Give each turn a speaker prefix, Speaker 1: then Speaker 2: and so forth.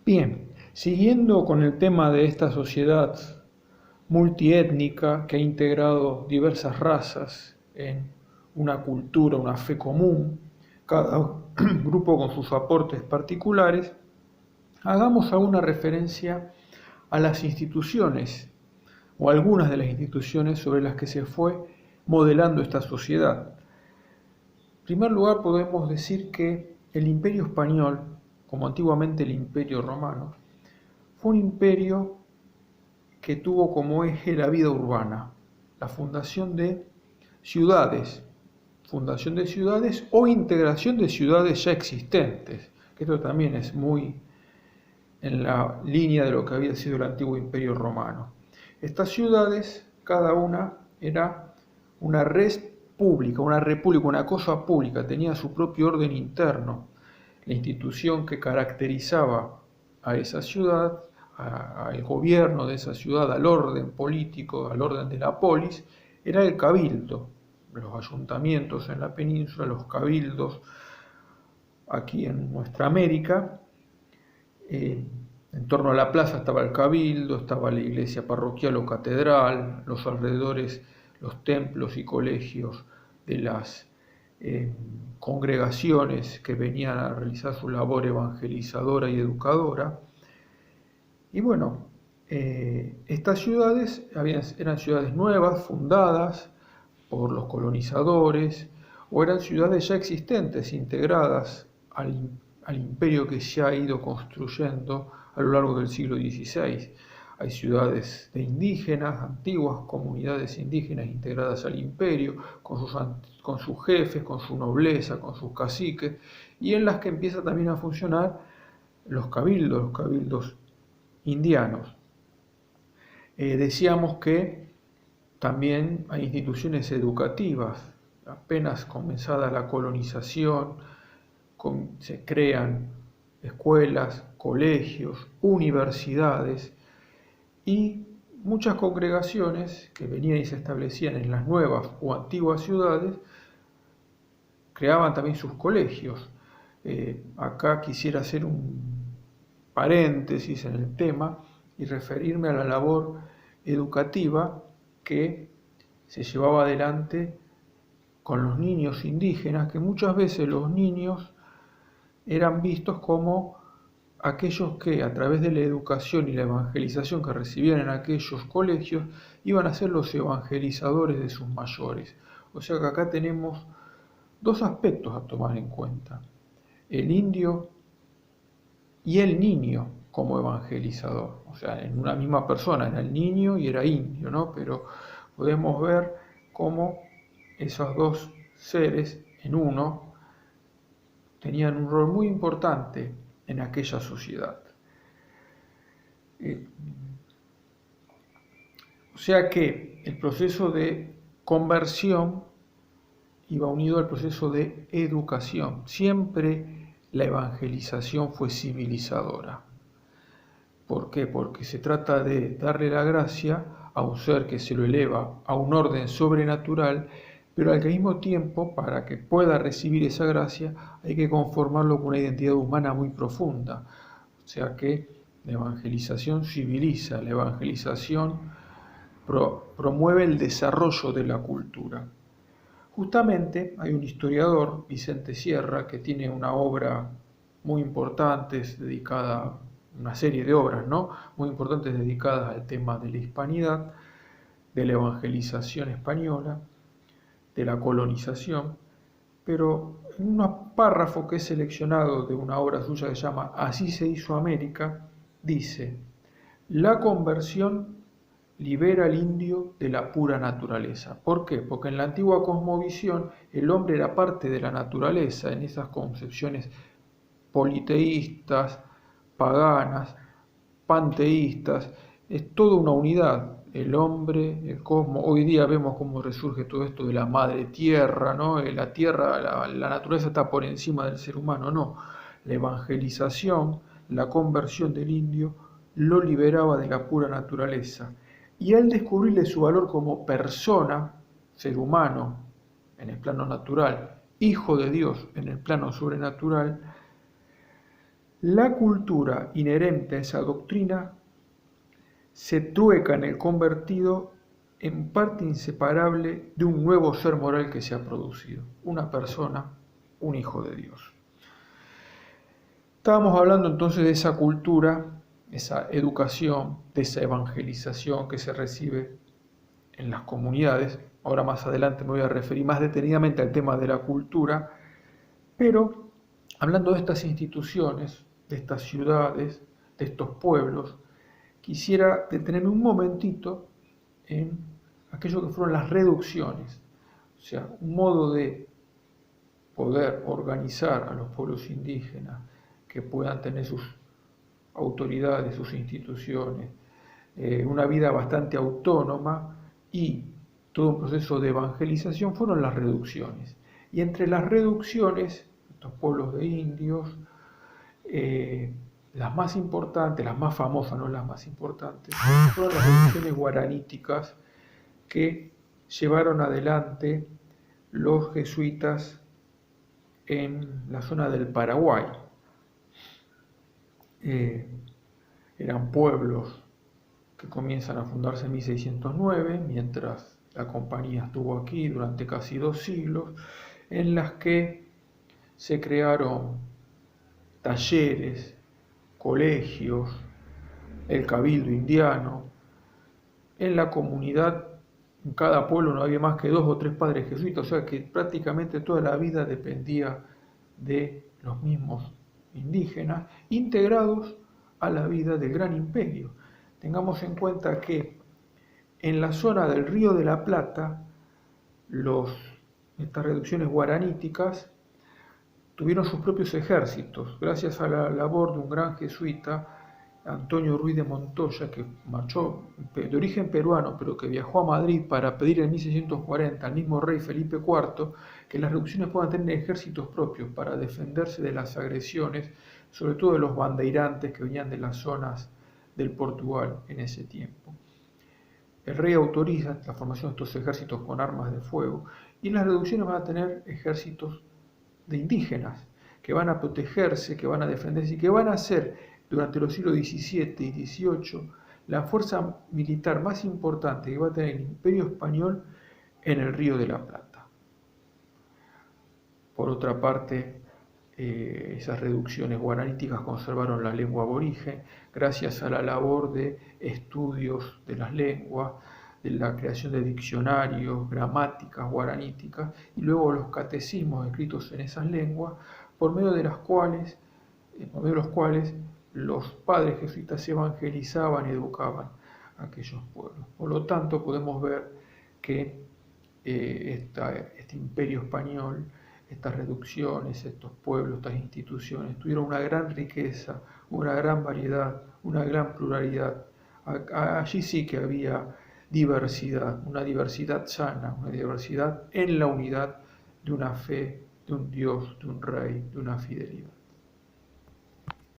Speaker 1: Bien, siguiendo con el tema de esta sociedad multiétnica que ha integrado diversas razas en una cultura, una fe común, cada grupo con sus aportes particulares, hagamos alguna referencia a las instituciones o algunas de las instituciones sobre las que se fue modelando esta sociedad. En primer lugar, podemos decir que el Imperio Español, como antiguamente el Imperio Romano, fue un imperio que tuvo como eje la vida urbana, la fundación de ciudades o integración de ciudades ya existentes, que esto también es muy en la línea de lo que había sido el antiguo Imperio Romano. Estas ciudades, cada una era una res pública, una república, una cosa pública, tenía su propio orden interno. La institución que caracterizaba a esa ciudad, al gobierno de esa ciudad, al orden político, al orden de la polis, era el cabildo. Los ayuntamientos en la península, los cabildos aquí en nuestra América. En torno a la plaza estaba el cabildo, estaba la iglesia parroquial o catedral, los alrededores, los templos y colegios de las congregaciones que venían a realizar su labor evangelizadora y educadora. Y bueno, estas ciudades eran ciudades nuevas, fundadas por los colonizadores, o eran ciudades ya existentes, integradas al imperio que se ha ido construyendo a lo largo del siglo XVI. Hay ciudades de indígenas, antiguas comunidades indígenas integradas al imperio, con sus jefes, con su nobleza, con sus caciques, y en las que empieza también a funcionar los cabildos indianos. Decíamos que también hay instituciones educativas. Apenas comenzada la colonización, se crean escuelas, colegios, universidades y muchas congregaciones que venían y se establecían en las nuevas o antiguas ciudades creaban también sus colegios. Acá quisiera hacer un paréntesis en el tema y referirme a la labor educativa que se llevaba adelante con los niños indígenas, que muchas veces los niños eran vistos como aquellos que a través de la educación y la evangelización que recibían en aquellos colegios iban a ser los evangelizadores de sus mayores. O sea que acá tenemos dos aspectos a tomar en cuenta: el indio y el niño como evangelizador. O sea, en una misma persona era el niño y era indio, ¿no? Pero podemos ver cómo esos dos seres en uno tenían un rol muy importante en aquella sociedad. O sea que el proceso de conversión iba unido al proceso de educación. Siempre la evangelización fue civilizadora. ¿Por qué? Porque se trata de darle la gracia a un ser que se lo eleva a un orden sobrenatural, pero al mismo tiempo, para que pueda recibir esa gracia, hay que conformarlo con una identidad humana muy profunda. O sea que la evangelización civiliza, la evangelización promueve el desarrollo de la cultura. Justamente hay un historiador, Vicente Sierra, que tiene una obra muy importante dedicada, una serie de obras, ¿no?, muy importantes dedicadas al tema de la hispanidad, de la evangelización española, de la colonización, pero en un párrafo que he seleccionado de una obra suya que se llama Así se hizo América, dice: la conversión libera al indio de la pura naturaleza. ¿Por qué? Porque en la antigua cosmovisión el hombre era parte de la naturaleza, en esas concepciones politeístas, paganas, panteístas, es toda una unidad. El hombre, el cosmos, hoy día vemos cómo resurge todo esto de la madre tierra, ¿no? La tierra, la naturaleza está por encima del ser humano, no. La evangelización, la conversión del indio, lo liberaba de la pura naturaleza. Y al descubrirle su valor como persona, ser humano, en el plano natural, hijo de Dios en el plano sobrenatural, La cultura inherente a esa doctrina se trueca en el convertido en parte inseparable de un nuevo ser moral que se ha producido, una persona, un hijo de Dios. Estábamos hablando entonces de esa cultura, esa educación, de esa evangelización que se recibe en las comunidades. Ahora más adelante me voy a referir más detenidamente al tema de la cultura, pero hablando de estas instituciones, de estas ciudades, de estos pueblos, quisiera detenerme un momentito en aquello que fueron las reducciones, o sea, un modo de poder organizar a los pueblos indígenas que puedan tener sus autoridades, sus instituciones, una vida bastante autónoma y todo un proceso de evangelización fueron las reducciones. Y entre las reducciones, estos pueblos de indios, las más importantes, las más famosas, no las más importantes, fueron las reducciones guaraníticas que llevaron adelante los jesuitas en la zona del Paraguay. Eran pueblos que comienzan a fundarse en 1609, mientras la compañía estuvo aquí durante casi 2 siglos, en las que se crearon talleres, colegios, el cabildo indiano. En la comunidad, en cada pueblo no había más que 2 o 3 padres jesuitas, o sea que prácticamente toda la vida dependía de los mismos indígenas, integrados a la vida del gran imperio. Tengamos en cuenta que en la zona del Río de la Plata, estas reducciones guaraníticas tuvieron sus propios ejércitos, gracias a la labor de un gran jesuita, Antonio Ruiz de Montoya, que marchó de origen peruano, pero que viajó a Madrid para pedir en 1640 al mismo rey Felipe IV que las reducciones puedan tener ejércitos propios para defenderse de las agresiones, sobre todo de los bandeirantes que venían de las zonas del Portugal en ese tiempo. El rey autoriza la formación de estos ejércitos con armas de fuego y las reducciones van a tener ejércitos de indígenas que van a protegerse, que van a defenderse y que van a ser durante los siglos XVII y XVIII la fuerza militar más importante que va a tener el Imperio Español en el Río de la Plata. Por otra parte, esas reducciones guaraníticas conservaron la lengua aborigen gracias a la labor de estudios de las lenguas, de la creación de diccionarios, gramáticas guaraníticas y luego los catecismos escritos en esas lenguas, por medio de los cuales los padres jesuitas evangelizaban y educaban a aquellos pueblos. Por lo tanto, podemos ver que este imperio español, estas reducciones, estos pueblos, estas instituciones, tuvieron una gran riqueza, una gran variedad, una gran pluralidad. Allí sí que había diversidad, una diversidad sana, una diversidad en la unidad de una fe, de un Dios, de un Rey, de una fidelidad.